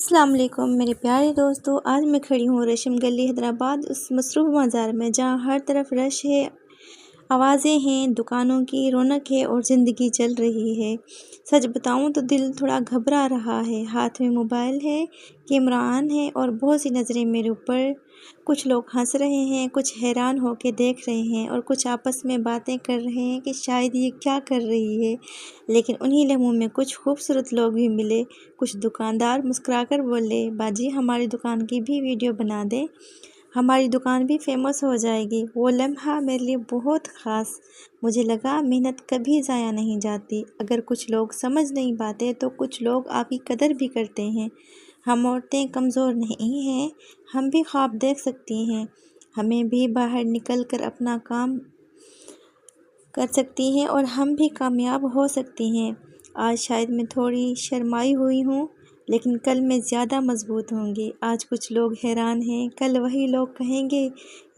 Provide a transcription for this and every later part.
अस्सलाम वालेकुम मेरे प्यारे दोस्तों। आज मैं खड़ी हूँ रेशम गली हैदराबाद उस मसरूफ़ बाज़ार में जहाँ हर तरफ रश है, आवाज़ें हैं, दुकानों की रौनक है और ज़िंदगी चल रही है। सच बताऊँ तो दिल थोड़ा घबरा रहा है। हाथ में मोबाइल है, कैमरा ऑन है और बहुत सी नज़रें मेरे ऊपर। कुछ लोग हंस रहे हैं, कुछ हैरान होकर देख रहे हैं और कुछ आपस में बातें कर रहे हैं कि शायद ये क्या कर रही है। लेकिन उन्हीं लम्हों में कुछ खूबसूरत लोग भी मिले। कुछ दुकानदार मुस्कुराकर बोले, बाजी हमारी दुकान की भी वीडियो बना दें, हमारी दुकान भी फेमस हो जाएगी। वो लम्हा मेरे लिए बहुत ख़ास। मुझे लगा मेहनत कभी ज़ाया नहीं जाती। अगर कुछ लोग समझ नहीं पाते तो कुछ लोग आपकी कदर भी करते हैं। हम औरतें कमज़ोर नहीं हैं, हम भी ख्वाब देख सकती हैं। हमें भी बाहर निकल कर अपना काम कर सकती हैं और हम भी कामयाब हो सकती हैं। आज शायद मैं थोड़ी शर्माई हुई हूँ, लेकिन कल मैं ज़्यादा मजबूत होंगी। आज कुछ लोग हैरान हैं, कल वही लोग कहेंगे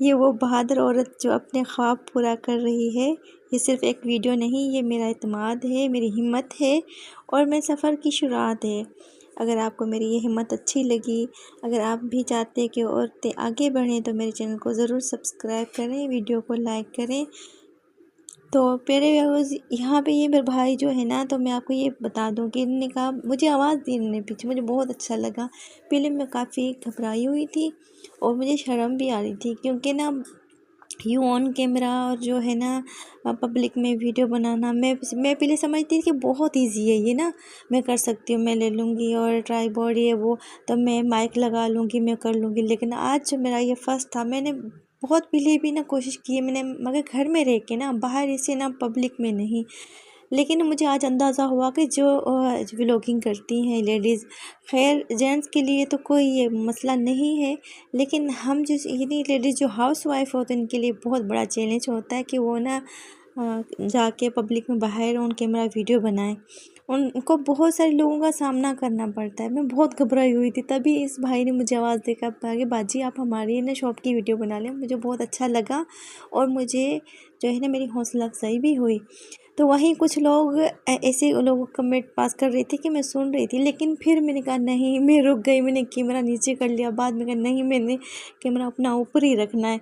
ये वो बहादुर औरत जो अपने ख्वाब पूरा कर रही है। ये सिर्फ़ एक वीडियो नहीं, ये मेरा एतमाद है, मेरी हिम्मत है और मेरे सफ़र की शुरुआत है। अगर आपको मेरी ये हिम्मत अच्छी लगी, अगर आप भी चाहते हैं कि औरतें आगे बढ़ें तो मेरे चैनल को ज़रूर सब्सक्राइब करें, वीडियो को लाइक करें। तो प्यारे व्यूअर्स, यहाँ पे ये मेरे भाई जो है ना, तो मैं आपको ये बता दूँ कि इन्होंने कहा मुझे आवाज़ दी इन्होंने पीछे, मुझे बहुत अच्छा लगा। पहले मैं काफ़ी घबराई हुई थी और मुझे शर्म भी आ रही थी, क्योंकि ना यूँ ऑन कैमरा और जो है ना पब्लिक में वीडियो बनाना, मैं पहले समझती थी कि बहुत इजी है ये ना, मैं कर सकती हूँ, मैं ले लूँगी और ट्राइपॉड ये वो, तब मैं माइक लगा लूँगी, मैं कर लूँगी। लेकिन आज जो मेरा ये फर्स्ट था, मैंने बहुत पहले भी ना कोशिश की है मैंने, मगर घर में रह के ना, बाहर ऐसे ना पब्लिक में नहीं। लेकिन मुझे आज अंदाज़ा हुआ कि जो व्लॉगिंग करती हैं लेडीज़, खैर जेंट्स के लिए तो कोई ये मसला नहीं है, लेकिन हम जो यानी लेडीज़ जो हाउस वाइफ होते हैं उनके लिए बहुत बड़ा चैलेंज होता है कि वो ना जाके पब्लिक में बाहर ऑन कैमरा वीडियो बनाएं। उनको बहुत सारे लोगों का सामना करना पड़ता है। मैं बहुत घबराई हुई थी, तभी इस भाई ने मुझे आवाज़ देकर कहा कि बाजी आप हमारी ना शॉप की वीडियो बना लें। मुझे बहुत अच्छा लगा और मुझे जो है ना मेरी हौसला अफजाई भी हुई। तो वहीं कुछ लोग ऐसे लोग कमेंट पास कर रहे थे कि मैं सुन रही थी, लेकिन फिर मैंने कहा नहीं, मैं रुक गई, मैंने कैमरा नीचे कर लिया। बाद में कहा नहीं, मैंने कैमरा अपना ऊपर ही रखना है।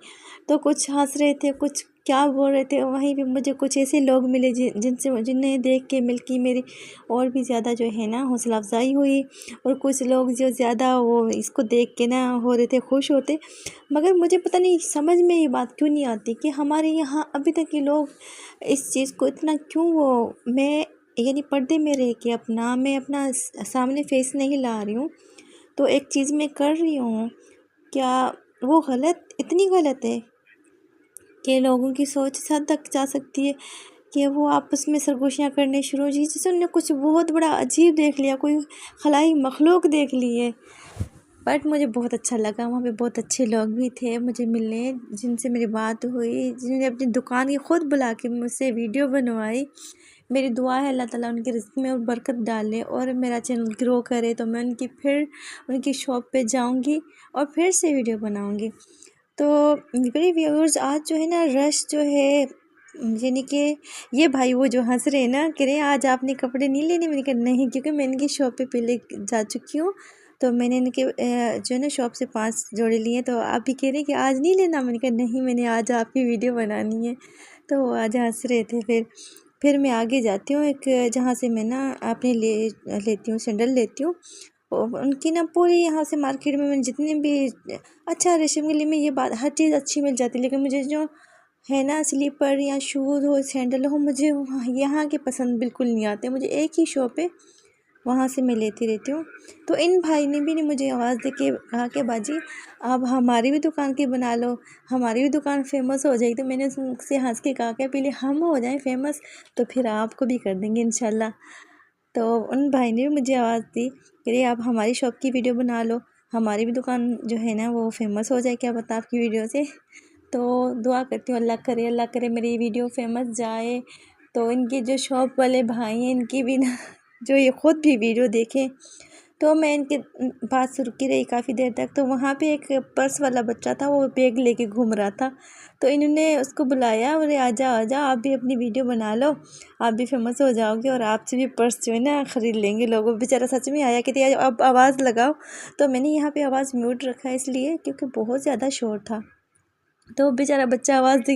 तो कुछ हंस रहे थे, कुछ क्या बोल रहे थे। वहीं पे मुझे कुछ ऐसे लोग मिले जिन्हें देख के मिलके मेरी और भी ज़्यादा जो है ना हौसला अफजाई हुई। और कुछ लोग जो ज़्यादा वो इसको देख के ना हो रहे थे, खुश होते। मगर मुझे पता नहीं समझ में ये बात क्यों नहीं आती कि हमारे यहाँ अभी तक के लोग इस चीज़ को इतना क्यों वो, मैं यानी पर्दे में रह के अपना, मैं अपना सामने फेस नहीं ला रही हूँ, तो एक चीज़ मैं कर रही हूँ, क्या वो गलत, इतनी गलत है कि लोगों की सोच इस हद तक जा सकती है कि वो आपस में सरगोशियाँ करने शुरू हो जी, जैसे उन्होंने कुछ बहुत बड़ा अजीब देख लिया, कोई खलाई मखलूक देख ली है। बट मुझे बहुत अच्छा लगा, वहाँ पे बहुत अच्छे लोग भी थे मुझे मिलने, जिनसे मेरी बात हुई, जिन्होंने अपनी दुकान की ख़ुद बुला के मुझसे वीडियो बनवाई। मेरी दुआ है अल्लाह ताला उनके रिज़्क़ में और बरकत डाले और मेरा चैनल ग्रो करे, तो मैं उनकी शॉप पे जाऊंगी और फिर से वीडियो बनाऊंगी। तो मेरे व्यूअर्स, आज जो है ना रश जो है, यानी कि ये भाई वो जो हंस रहे हैं ना, कह रहे हैं आज आपने कपड़े नहीं लेने। मैंने कहा नहीं, क्योंकि मैं इनकी शॉप पे पहले जा चुकी हूँ, तो मैंने इनके जो है ना शॉप से 5 जोड़े लिए। तो आप भी कह रहे हैं कि आज नहीं लेना। मैंने कहा नहीं, मैंने आज आपकी वीडियो बनानी है। तो वो आज हंस रहे थे। फिर मैं आगे जाती हूँ, एक जहाँ से मैं ना अपने लेती हूँ, सैंडल लेती हूँ। और उनकी ना पूरी यहाँ से मार्केट में मैंने जितने भी, अच्छा रेशम गली में ये बात हर चीज़ अच्छी मिल जाती है, लेकिन मुझे जो है ना स्लीपर या शूज़ हो, सैंडल हो, मुझे यहाँ के पसंद बिल्कुल नहीं आते। मुझे एक ही शॉप है, वहाँ से मैं लेती रहती हूँ। तो इन भाई ने भी मुझे आवाज़ दे के कहा कि बाजी आप हमारी भी दुकान की बना लो, हमारी भी दुकान फेमस हो जाएगी। तो मैंने उनसे हंस के कहा कि पहले हम हो जाएं फेमस, तो फिर आपको भी कर देंगे इंशाल्लाह। तो उन भाई ने भी मुझे आवाज़ दी कि अरे आप हमारी शॉप की वीडियो बना लो, हमारी भी दुकान जो है ना वो फेमस हो जाए, क्या पता आपकी वीडियो से। तो दुआ करती हूँ अल्लाह करे मेरी वीडियो फेमस जाए, तो इनकी जो शॉप वाले भाई हैं इनकी भी ना जो ये ख़ुद भी वीडियो देखें, तो मैं इनकी बात रुकी रही काफ़ी देर तक। तो वहाँ पे एक पर्स वाला बच्चा था, वो बैग लेके घूम रहा था। तो इन्होंने उसको बुलाया, बोले आजा आजा, आप भी अपनी वीडियो बना लो, आप भी फेमस हो जाओगे और आपसे भी पर्स जो है ना ख़रीद लेंगे लोग। बेचारा सच में आया, कहते अब आवाज़ लगाओ। तो मैंने यहाँ पे आवाज़ म्यूट रखा है इसलिए क्योंकि बहुत ज़्यादा शोर था। तो बेचारा बच्चा आवाज़ दे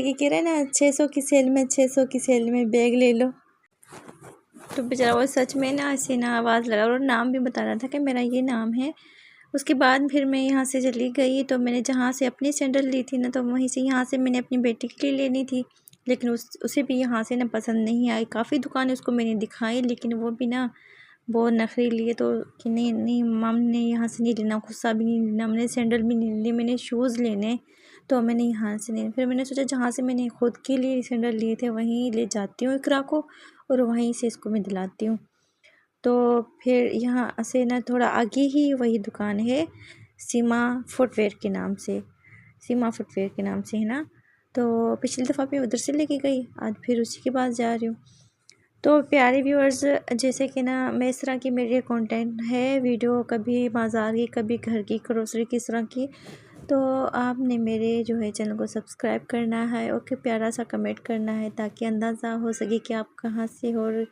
के कह रहे ना 600 की सेल में, 600 की सेल में बैग ले लो। तो बेचारा वो सच में ना ऐसे ना आवाज़ लगा और नाम भी बता रहा था कि मेरा ये नाम है। उसके बाद फिर मैं यहाँ से चली गई। तो मैंने जहाँ से अपनी सैंडल ली थी ना, तो वहीं से यहाँ से मैंने अपनी बेटी के लिए लेनी थी, लेकिन उसे भी यहाँ से ना पसंद नहीं आई। काफ़ी दुकानें उसको मैंने दिखाई, लेकिन वो भी ना बहुत नखरे लिए। तो कि नहीं नहीं मम ने यहाँ से नहीं लेना, गुस्सा भी नहीं लेना, मैंने सैंडल भी नहीं ली, मैंने शूज़ लेने। तो मैंने यहाँ से नहीं, फिर मैंने सोचा जहाँ से मैंने खुद के लिए सैंडल लिए थे वहीं ले जाती हूँ इकरा को, और वहीं से इसको मैं दिलाती हूँ। तो फिर यहाँ से ना थोड़ा आगे ही वही दुकान है, सीमा फुटवेयर के नाम से, सीमा फुटवेयर के नाम से है ना। तो पिछली दफ़ा मैं उधर से लेके गई, आज फिर उसी के पास जा रही हूँ। तो प्यारे व्यूअर्स, जैसे कि ना मैं इस तरह की मेरे कंटेंट है वीडियो, कभी बाज़ार की, कभी घर की ग्रोसरी की, इस तरह की। तो आपने मेरे जो है चैनल को सब्सक्राइब करना है और प्यारा सा कमेंट करना है, ताकि अंदाज़ा हो सके कि आप कहाँ से हो और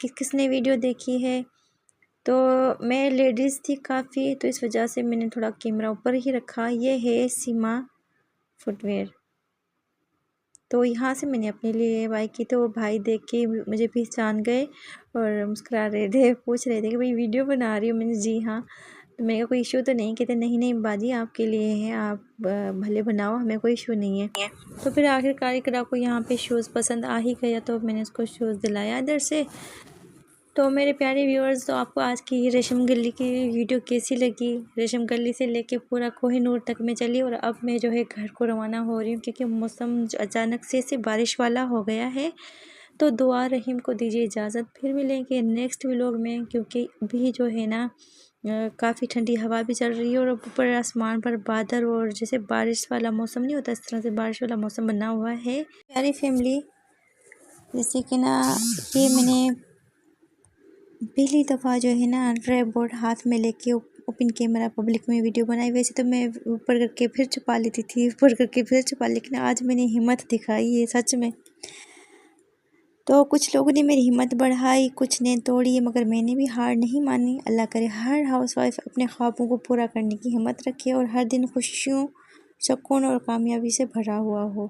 किसने वीडियो देखी है। तो मैं लेडीज़ थी काफ़ी, तो इस वजह से मैंने थोड़ा कैमरा ऊपर ही रखा। ये है सीमा फुटवेयर। तो यहाँ से मैंने अपने लिए बाई की। तो भाई देख के मुझे पहचान गए और मुस्कुरा रहे थे, पूछ रहे थे कि भाई वीडियो बना रही हो। मैंने जी हाँ। तो मैंने कहा कोई इशू तो नहीं? कहते नहीं नहीं बाजी, आपके लिए हैं, आप भले बनाओ, हमें कोई इशू नहीं है। तो फिर आखिरकार इकरा को यहाँ पे शूज़ पसंद आ ही गया, तो मैंने उसको शूज़ दिलाया इधर से। तो मेरे प्यारे व्यूअर्स, तो आपको आज की रेशम गली की वीडियो कैसी लगी? रेशम गली से लेके पूरा कोहिनूर तक मैं चली और अब मैं जो है घर को रवाना हो रही हूँ, क्योंकि मौसम अचानक से बारिश वाला हो गया है। तो दुआ रहीम को दीजिए इजाज़त, फिर मिलेंगे नेक्स्ट व्लॉग में, क्योंकि अभी जो है ना काफ़ी ठंडी हवा भी चल रही है और ऊपर आसमान पर बादल और जैसे बारिश वाला मौसम नहीं होता, इस तरह से बारिश वाला मौसम बना हुआ है। प्यारी फैमिली, जैसे कि ना ये मैंने पहली दफ़ा जो है ना ट्राइपॉड बोर्ड हाथ में लेके ओपन कैमरा पब्लिक में वीडियो बनाई। वैसे तो मैं ऊपर करके फिर छुपा लेती थी, ऊपर करके फिर छुपा, लेकिन आज मैंने हिम्मत दिखाई है सच में। तो कुछ लोगों ने मेरी हिम्मत बढ़ाई, कुछ ने तोड़ी, मगर मैंने भी हार नहीं मानी। अल्लाह करे हर हाउसवाइफ अपने ख्वाबों को पूरा करने की हिम्मत रखे और हर दिन खुशियों, सुकून और कामयाबी से भरा हुआ हो।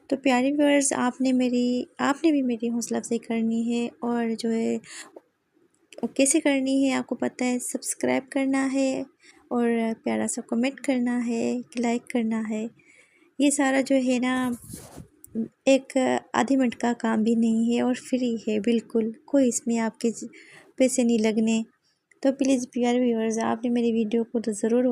तो प्यारे व्यूअर्स, आपने भी मेरी हौसला अफजाई करनी है, और जो है कैसे करनी है आपको पता है। सब्सक्राइब करना है और प्यारा सा कमेंट करना है, लाइक करना है। ये सारा जो है ना एक आधे मिनट का काम भी नहीं है और फ्री है बिल्कुल, कोई इसमें आपके पैसे नहीं लगने। तो प्लीज़ प्यारे व्यूअर्स, आपने मेरी वीडियो को तो ज़रूर